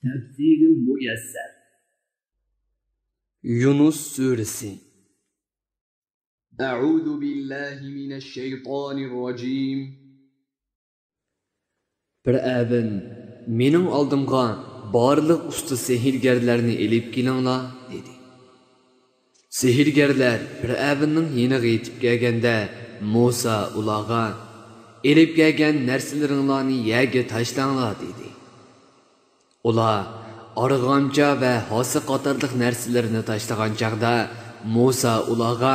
Tefsiri Müyesser Yunus Suresi Euzu billahi mineşşeytanirracim. Bir əvin, mening oldimga barliq usta sehirgarlarni elib kelinglar dedi. Sehirgarlar bir əvinning yeniga yetib kelganda Musa ularga elib kelgan narsalaringlarni yerga tashlanglar dedi. Ular arg'amcha va hosi qatorliq narsalarni tashlagan chaqda Musa ularga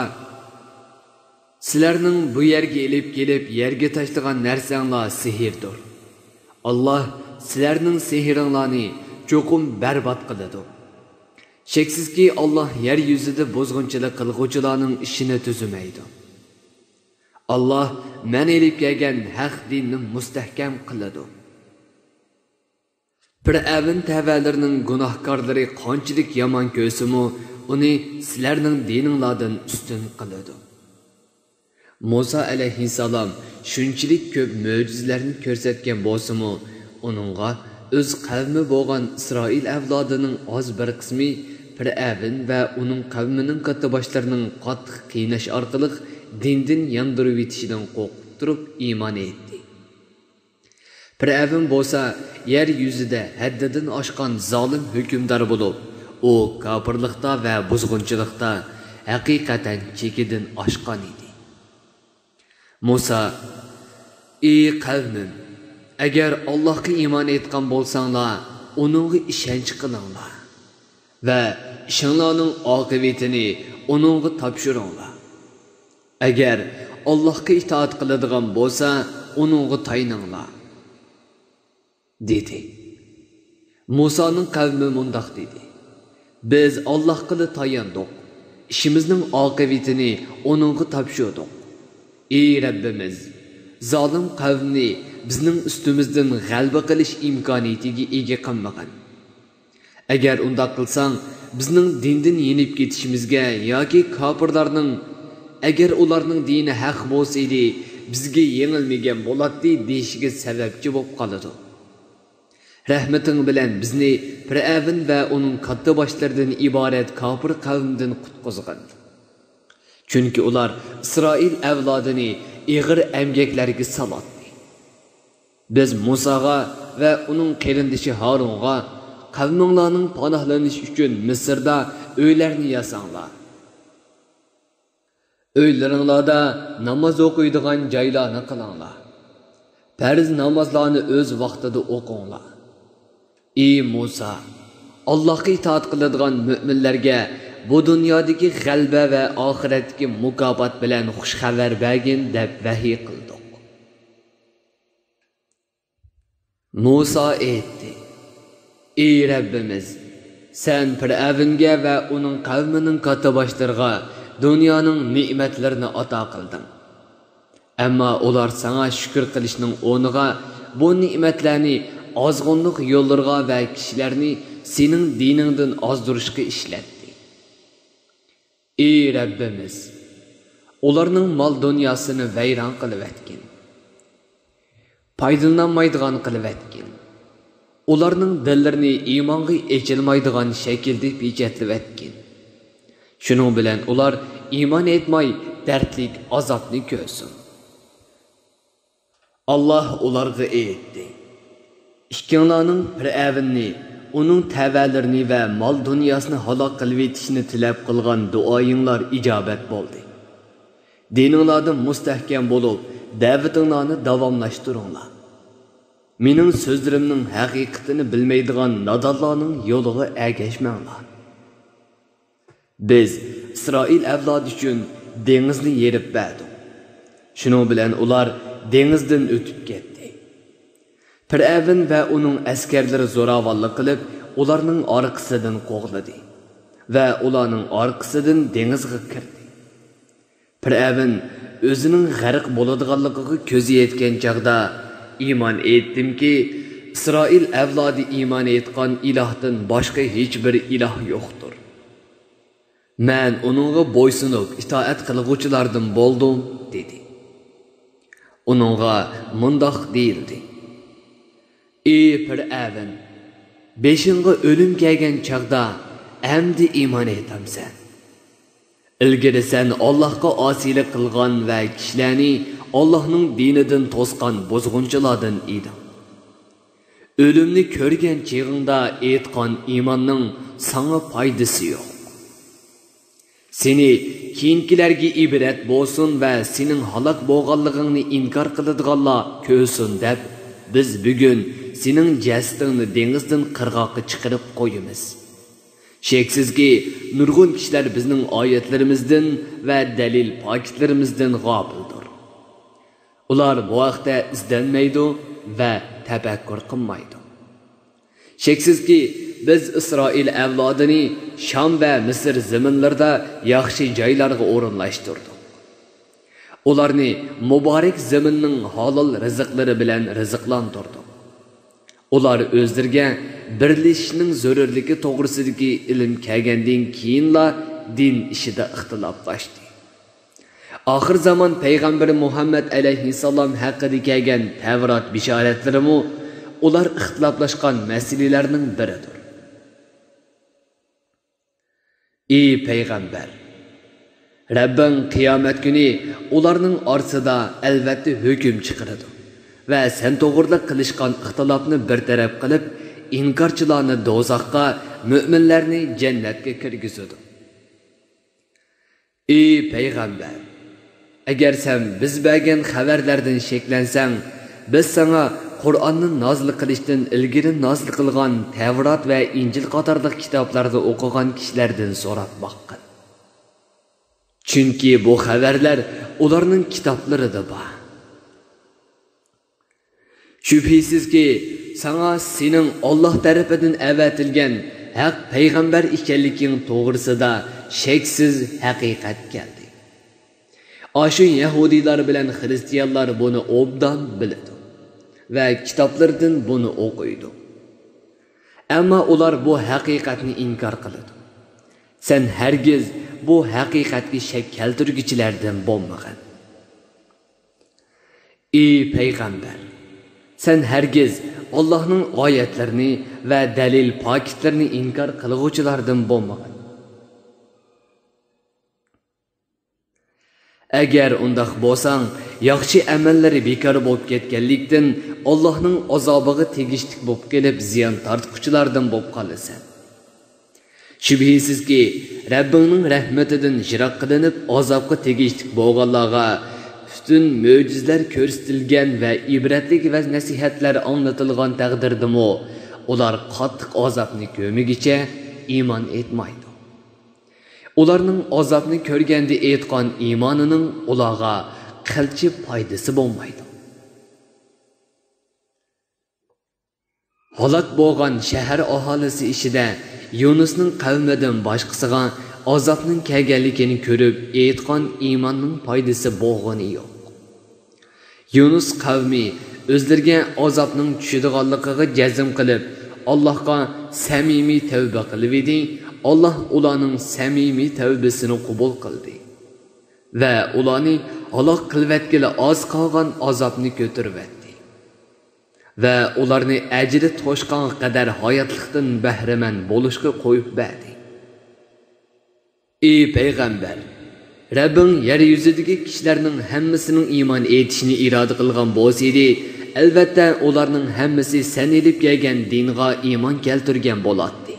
sizlarning bu yerga elib kelib yerga tashlagan narsanglar sehrdir. Allah sizlarning sehringlarni cho'qim barbod qiladi. Sheksizki Allah yer yuzida bozg'unchilik qilg'uvchilarning ishini tuzumaydi. Allah men elib kelgan haq dinni mustahkam qiladi. Bir avin tavalarining gunohkorlari qanchalik yomon ko'rsimi, uni sizlarning dininglardan ustun qiladi. Musa alayhissalom shunchalik ko'p mo'jizalarni ko'rsatgan bo'lsa-mu, uningga o'z qavmi bo'lgan Isroil avlodining oz bir qismi Fir'avn va uning qavmining katta boshlarining qattiq qiynash orqali dindan yondirib etishidan qo'rqib turib iymon etdi. Fir'avn bo'lsa yer yuzida haddidan oshgan zolim hukmdor bo'lib, u kofirlikda va buzg'unchilikda haqiqatan chekidan oshgan edi. Musa: "Ey qavmim, agar Allohga iymon etgan bo'lsanglar, uningga ishonch qilinglar va ishinglarning oqibatini uningga topshiringlar. Agar Allohga itoat qiladigan bo'lsa, uningga tayninglar." dedi. Musaning qavmi mundaq dedi: "Biz Allohga tayandik, ishimizning oqibatini uningga topshirdik. Ey Rabbimiz, zolim qavmni bizning ustimizdan g'alaba qilish imkoniyatiga ega qilmagin. Agar undaq qilsang, bizning dindan yenib ketishimizga yoki kofirlarning agar ularning dini haq bo'lsa edi, bizga yengilmagan bo'ladi deyishiga sababchi bo'lib qoladi. Rahmating bilan bizni Fir'avn va uning katta boshlaridan iborat kofir qavmdan qutqizgin. Chunki ular Isroil avlodini ig'ir emgaklarga salatdi. Biz Musaga va uning qarindoshi Harunga qavminglarning panohlanishi uchun Misrda uylarni yasanglar. Uylaringlarda namoz o'qiydigan joylarni qilinglar. Farz namozlarni o'z vaqtida o'qinglar. Ey Musa, Allohga itoat qiladigan mu'minlarga bu dunyodagi g'alaba va oxiratdagi mukofot bilan xush xabar bergin deb vahiy qildik. Musa aytdi: "Ey Rabbimiz, sen Fir'avnga va uning qavmining katta boshlariga dunyoning ne'matlarini ato qilding. Ammo ular sana shukr qilishning o'rniga bu ne'matlarni ozg'unlik yo'llarga va kishilarni sening diningdan ozdirishga ishlatdi. Ey Rabbimiz, ularning mol dunyosini vayron qilib etgin. Foydalanmaydigan qilib etgin. Ularning dillarini iymonga echilmaydigan shaklda pechatlab etgin. Shuning bilan ular iymon etmay dardlik azobni ko'rsin." Allah ularga aytdi: "İkkinlarning Fir'avnni, uning tavalarini va mol dunyosini halok qilib etishni tilab qilgan duoyinglar ijobat bo'ldi. Dininglardan mustahkam bo'lib, da'vatinglarni davomlashtiringlar. Mening so'zlarimning haqiqatini bilmaydigan nodonlarning yo'liga ergashmanglar. Biz Isroil avlodi uchun dengizni yerib berdik. Shuning bilan ular dengizdan o'tib ketdi. Fir'avn va uning askarlari zo'ravonlik qilib, ularning orqasidan qo'g'ladi va ularning orqasidan dengizga kirdi. Fir'avn o'zining g'arq bo'ladiganligiga ko'zi yetgan chaqda iymon etdimki, Isroil avlodi iymon etgan ilohdan boshqa hech bir iloh yo'qdir. Men uningga bo'ysunib itoat qilguvchilardan bo'ldim dedi. Uningga mundoq deyildi: "Ey Fir'avn, Beşingi ölüm kelgan chaqda amdi iymon etamsan. Ilgari sen Allohga osiylik qilgan va kishilarni Allohning dinidan to'sqan bozg'unchilardan eding. Ölümni ko'rgan chig'ingda aytgan iymonning sana foydasi yo'q. Seni keyingilarga ibrat bo'lsin va sening halok bo'lganligingni inkor qiladiganlar ko'rsin deb biz bugun sening jasadingni dengizdan qirg'oqqa chiqarib qo'yamiz. Sheksizki, nurg'un kishilar bizning oyatlarimizdan va dalil pokitlarimizdan g'ofildir. Ular bu vaqtda izlanmaydi va tafakkur qilmaydi. Sheksizki, biz Isroil avlodini Sham va Misr zaminlarida yaxshi joylarga o'rinlashtirdik. Ularni muborak zaminning halol rizqlari bilan rizqlantirdik. Ular o'zlariga birlashishning zarurligi to'g'risidagi ilm kelgandan keyinla din ishida ixtiloflashdi. Oxir zamon payg'ambari Muhammad alayhissalom haqida kelgan Tavrat bishoratlarimi ular ixtiloflashgan masalalarning biridir. Ey payg'ambar, Rabbing qiyomat kuni ularning orasida albatta hukm chiqaradi va sen to'g'riliq qilishgan ixtilofni bartaraf qilib, inkorchilarni do'zaxga, mu'minlarni jannatga kirgizadi. Ey payg'ambar, agar sen biz bergan xabarlardan sheklansang, biz sana Qur'onni nozil qilishdan ilgari nozil qilgan Tavrat va Injil qatorliq kitoblarda o'qigan kishilardan so'rab boqqin. Chunki bu xabarlar ularning kitoblarida bor. Shubhisizki, sana sening Alloh tarafidan avatilgan haq payg'ambar ekanliging to'g'risida sheksiz haqiqat keldi. Ashu Yahudilar bilan Xristianlar buni obdan biladi va kitoblardan buni o'qiydi. Ammo ular bu haqiqatni inkor qiladi. Sen hargiz bu haqiqatga shak keltirguchilardan bo'lmagan. Ey payg'ambar, sen hargiz Allohning oyatlarini va dalil pokitlarini inkor qiluvchilardan bo'lmagan. Agar undaq bo'lsang, yaxshi amallari bekor bo'lib ketganlikdan Allohning azobiga tegishlik bo'lib kelib ziyon tortquchilardan bo'lib qolasan. Shubhisizki, Rabbingning rahmatidan yiroq qilinib azobga tegishlik bo'lganlarga butun mo'jizlar ko'rsatilgan va ibratlik va nasihatlar anlatilgan taqdirdami, ular qattiq azobni ko'migicha iymon etmaydi. Ularning azobni ko'rganda aytgan iymonining ularga qilchi foydasi bo'lmaydi. Halok bo'lgan shahar aholisi ishida Yunusning qavmidan boshqasiga azobning kelganligini ko'rib aytgan iymonning foydasi bo'lgani yo'q. Yunus qavmi o'zlariga azobning tushadiganligiga jazm qilib, Allohga samimiy tavba qilib edi. Allah ularning samimiy tavbasini qabul qildi va ularni halok qilvatgili oz qolgan azobni ko'taribdi va ularni ajri to'shqan qadar hayotlikdan bahramand bo'lishga qo'yib berdi. Ey payg'ambar, Rabbing yer yuzidagi kishilarning hammasining iymon etishini iroda qilgan bo'lsa edi, albatta ularning hammasi sen elib kelgan dinga iymon keltirgan bo'ladi.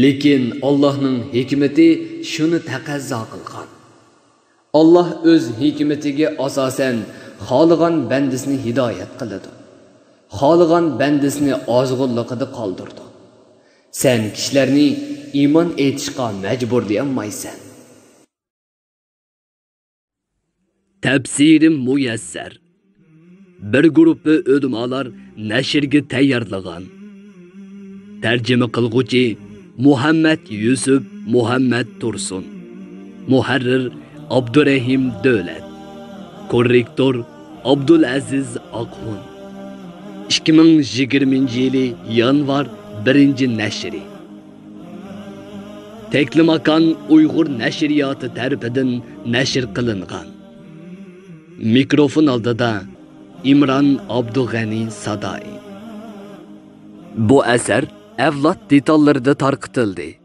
Lekin Allohning hikmati shuni taqozo qilgan. Alloh o'z hikmatiga asosan xohlagan bandasini hidoyat qiladi. Xohlagan bandasini ozg'unligida qoldirdi. Sen kishilarni iymon etishga majburlayolmaysan. Tafsiri muyassar. Bir guruhi ulamolar nashrga tayyorlagan. Tarjima qilguvchi Muhammad Yusuf Muhammad Tursun. Muharrir Abdurrahim Dövlet. Korrektor Abdulaziz Aqhun. 2020 yanvar 1 nashri. Teklimakan Uyg'ur nashriyoti tarafidan nashr qilingan. Mikrofon oldida İmran Abdug'ani Sadai. Bu asar avlod detallarida tarqitildi.